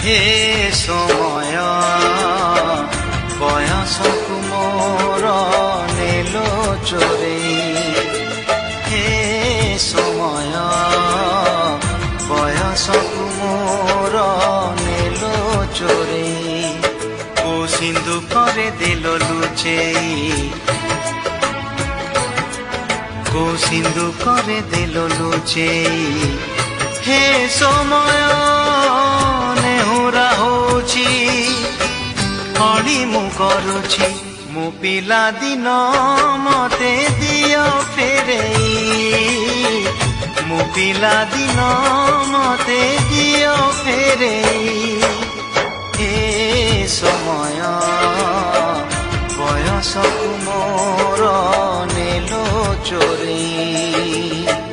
হে সময় বয়সকু মোর নেলো চোরেই। হে সময় বয়সকু মোর নেলো চোরেই। কো সিন্ধু করে দিল লুচেই, কো সিন্ধু করে দিল লুচেই। হে সময় ନେହୁରା ହଉଛି ଅଳି ମୁଁ କରୁଛି। ମୋ ପିଲା ଦିନ ମତେ ଦିଅ ଫେରେଇ, ମୋ ପିଲା ଦିନ ମତେ ଦିଅ ଫେରେଇ। ଏ ସମୟ ବୟସକୁ ମୋର ନେଲ ଚୋରେଇ।